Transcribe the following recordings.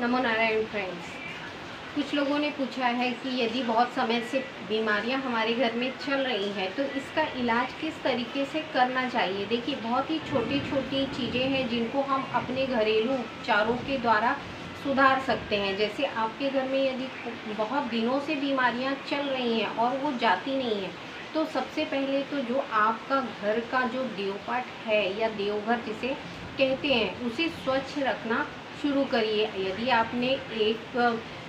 नमो Narayan friends. कुछ लोगों ने पूछा है कि यदि बहुत समय से बीमारियां हमारे घर में चल रही हैं तो इसका इलाज किस तरीके से करना चाहिए। देखिए, बहुत ही छोटी छोटी चीज़ें हैं जिनको हम अपने घरेलू उपचारों के द्वारा सुधार सकते हैं। जैसे आपके घर में यदि बहुत दिनों से बीमारियां चल रही हैं और वो जाती नहीं हैं, तो सबसे पहले तो जो आपका घर का जो देवपाट है या देवघर जिसे कहते हैं, उसे स्वच्छ रखना शुरू करिए। यदि आपने एक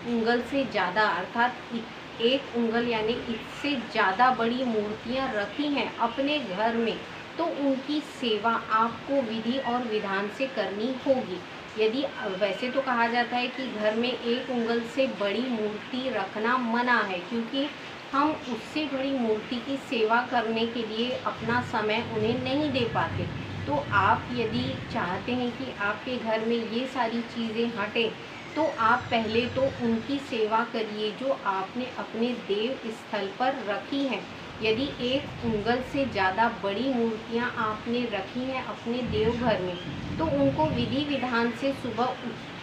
उंगल से ज़्यादा अर्थात एक उंगल यानी इससे ज़्यादा बड़ी मूर्तियाँ रखी हैं अपने घर में, तो उनकी सेवा आपको विधि और विधान से करनी होगी। यदि वैसे तो कहा जाता है कि घर में एक उंगल से बड़ी मूर्ति रखना मना है, क्योंकि हम उससे बड़ी मूर्ति की सेवा करने के लिए अपना समय उन्हें नहीं दे पाते। तो आप यदि चाहते हैं कि आपके घर में ये सारी चीज़ें हटें, तो आप पहले तो उनकी सेवा करिए जो आपने अपने देव स्थल पर रखी हैं। यदि एक उंगल से ज़्यादा बड़ी मूर्तियां आपने रखी हैं अपने देवघर में, तो उनको विधि विधान से सुबह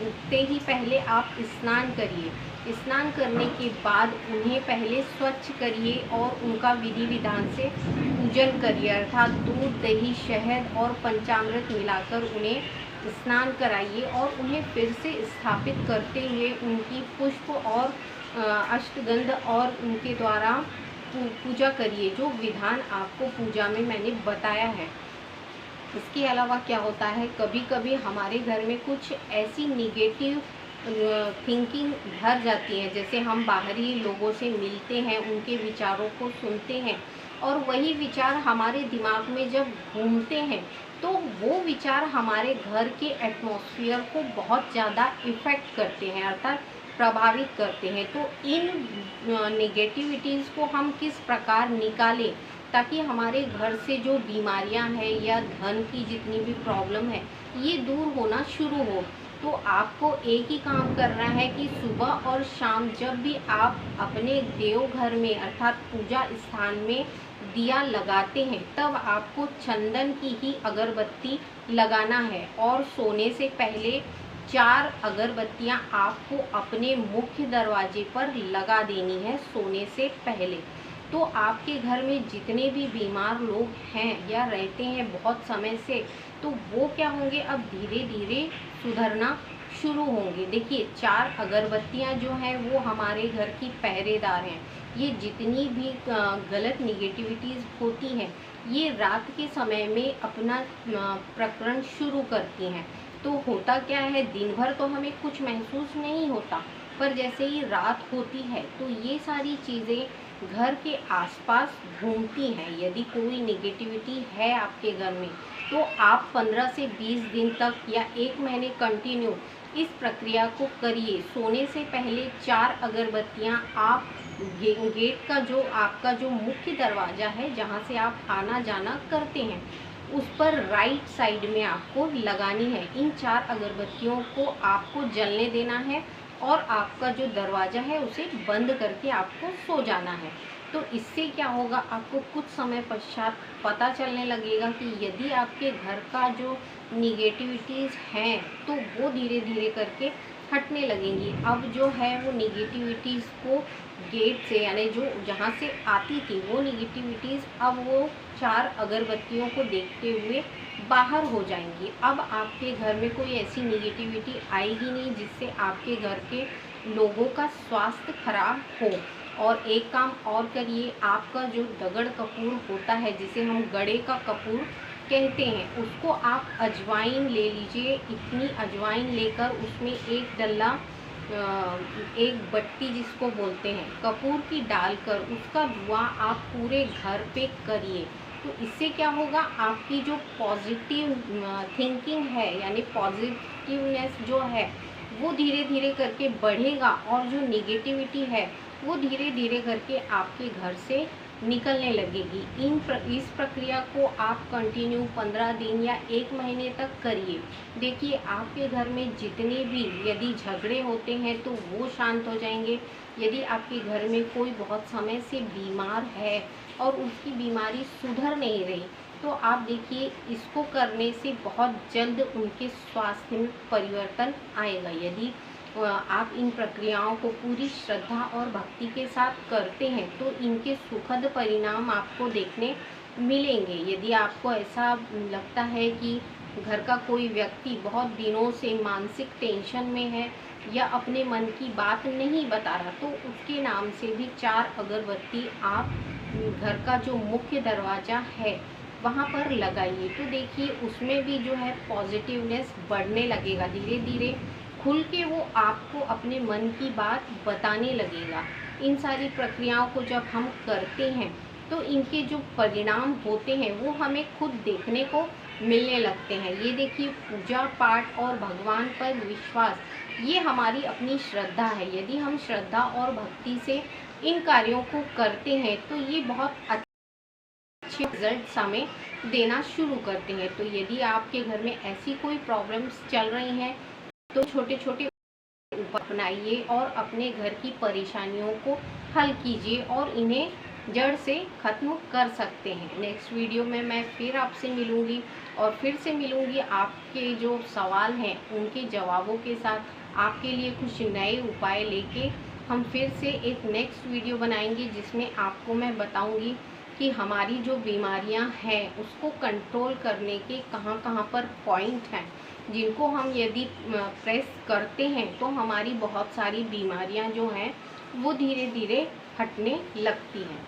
उठते ही पहले आप स्नान करिए। स्नान करने के बाद उन्हें पहले स्वच्छ करिए और उनका विधि विधान से पूजन करिए, अर्थात दूध, दही, शहद और पंचामृत मिलाकर उन्हें स्नान कराइए और उन्हें फिर से स्थापित करते हुए उनकी पुष्प और अष्टगंध और उनके द्वारा पूजा करिए, जो विधान आपको पूजा में मैंने बताया है। इसके अलावा क्या होता है, कभी कभी हमारे घर में कुछ ऐसी निगेटिव थिंकिंग भर जाती है। जैसे हम बाहरी लोगों से मिलते हैं, उनके विचारों को सुनते हैं और वही विचार हमारे दिमाग में जब घूमते हैं तो वो विचार हमारे घर के एटमॉस्फेयर को बहुत ज़्यादा इफ़ेक्ट करते हैं, अर्थात प्रभावित करते हैं। तो इन नेगेटिविटीज़ को हम किस प्रकार निकालें ताकि हमारे घर से जो बीमारियां हैं या धन की जितनी भी प्रॉब्लम है ये दूर होना शुरू हो। तो आपको एक ही काम करना है कि सुबह और शाम जब भी आप अपने देवघर में अर्थात पूजा स्थान में दिया लगाते हैं, तब आपको चंदन की ही अगरबत्ती लगाना है और सोने से पहले 4 अगरबत्तियां आपको अपने मुख्य दरवाजे पर लगा देनी है सोने से पहले। तो आपके घर में जितने भी बीमार लोग हैं या रहते हैं बहुत समय से, तो वो क्या होंगे, अब धीरे धीरे सुधरना शुरू होंगे। देखिए, 4 अगरबत्तियां जो हैं वो हमारे घर की पहरेदार हैं। ये जितनी भी गलत निगेटिविटीज़ होती हैं ये रात के समय में अपना प्रकरण शुरू करती हैं। तो होता क्या है, दिन भर तो हमें कुछ महसूस नहीं होता, पर जैसे ही रात होती है तो ये सारी चीज़ें घर के आसपास घूमती हैं। यदि कोई निगेटिविटी है आपके घर में, तो आप 15 से 20 दिन तक या 1 महीने कंटिन्यू इस प्रक्रिया को करिए। सोने से पहले 4 अगरबत्तियां आप गेट का जो आपका जो मुख्य दरवाज़ा है जहां से आप आना जाना करते हैं, उस पर राइट साइड में आपको लगानी है। इन 4 अगरबत्तियों को आपको जलने देना है और आपका जो दरवाज़ा है उसे बंद करके आपको सो जाना है। तो इससे क्या होगा, आपको कुछ समय पश्चात पता चलने लगेगा कि यदि आपके घर का जो निगेटिविटीज़ हैं तो वो धीरे धीरे करके हटने लगेंगी। अब जो है वो निगेटिविटीज़ को गेट से यानी जो जहाँ से आती थी वो निगेटिविटीज़ अब वो 4 अगरबत्तियों को देखते हुए बाहर हो जाएंगी। अब आपके घर में कोई ऐसी निगेटिविटी आएगी नहीं जिससे आपके घर के लोगों का स्वास्थ्य खराब हो। और एक काम और करिए, आपका जो दगड़ कपूर होता है जिसे हम गड़े का कपूर कहते हैं, उसको आप अजवाइन ले लीजिए। इतनी अजवाइन लेकर उसमें एक डल्ला एक बट्टी जिसको बोलते हैं कपूर की डालकर उसका धुआं आप पूरे घर पे करिए। तो इससे क्या होगा, आपकी जो पॉजिटिव थिंकिंग है यानी पॉजिटिवनेस जो है वो धीरे धीरे करके बढ़ेगा और जो निगेटिविटी है वो धीरे धीरे करके आपके घर से निकलने लगेगी। इस प्रक्रिया को आप कंटिन्यू 15 दिन या 1 महीने तक करिए। देखिए, आपके घर में जितने भी यदि झगड़े होते हैं तो वो शांत हो जाएंगे। यदि आपके घर में कोई बहुत समय से बीमार है और उसकी बीमारी सुधर नहीं रही, तो आप देखिए इसको करने से बहुत जल्द उनके स्वास्थ्य में परिवर्तन आएगा। यदि आप इन प्रक्रियाओं को पूरी श्रद्धा और भक्ति के साथ करते हैं तो इनके सुखद परिणाम आपको देखने मिलेंगे। यदि आपको ऐसा लगता है कि घर का कोई व्यक्ति बहुत दिनों से मानसिक टेंशन में है या अपने मन की बात नहीं बता रहा, तो उसके नाम से भी 4 अगरबत्ती आप घर का जो मुख्य दरवाज़ा है वहाँ पर लगाइए। तो देखिए उसमें भी जो है पॉजिटिवनेस बढ़ने लगेगा, धीरे धीरे खुल के वो आपको अपने मन की बात बताने लगेगा। इन सारी प्रक्रियाओं को जब हम करते हैं तो इनके जो परिणाम होते हैं वो हमें खुद देखने को मिलने लगते हैं। ये देखिए पूजा पाठ और भगवान पर विश्वास, ये हमारी अपनी श्रद्धा है। यदि हम श्रद्धा और भक्ति से इन कार्यों को करते हैं तो ये बहुत अच्छे रिजल्ट्स हमें देना शुरू करते हैं। तो यदि आपके घर में ऐसी कोई प्रॉब्लम्स चल रही हैं तो छोटे छोटे उपाय अपनाइए और अपने घर की परेशानियों को हल कीजिए और इन्हें जड़ से ख़त्म कर सकते हैं। नेक्स्ट वीडियो में मैं फिर आपसे मिलूँगी और फिर से मिलूँगी आपके जो सवाल हैं उनके जवाबों के साथ। आपके लिए कुछ नए उपाय लेके हम फिर से एक नेक्स्ट वीडियो बनाएंगे जिसमें आपको मैं बताऊँगी कि हमारी जो बीमारियां हैं उसको कंट्रोल करने के कहाँ कहाँ पर पॉइंट हैं, जिनको हम यदि प्रेस करते हैं तो हमारी बहुत सारी बीमारियां जो हैं वो धीरे धीरे हटने लगती हैं।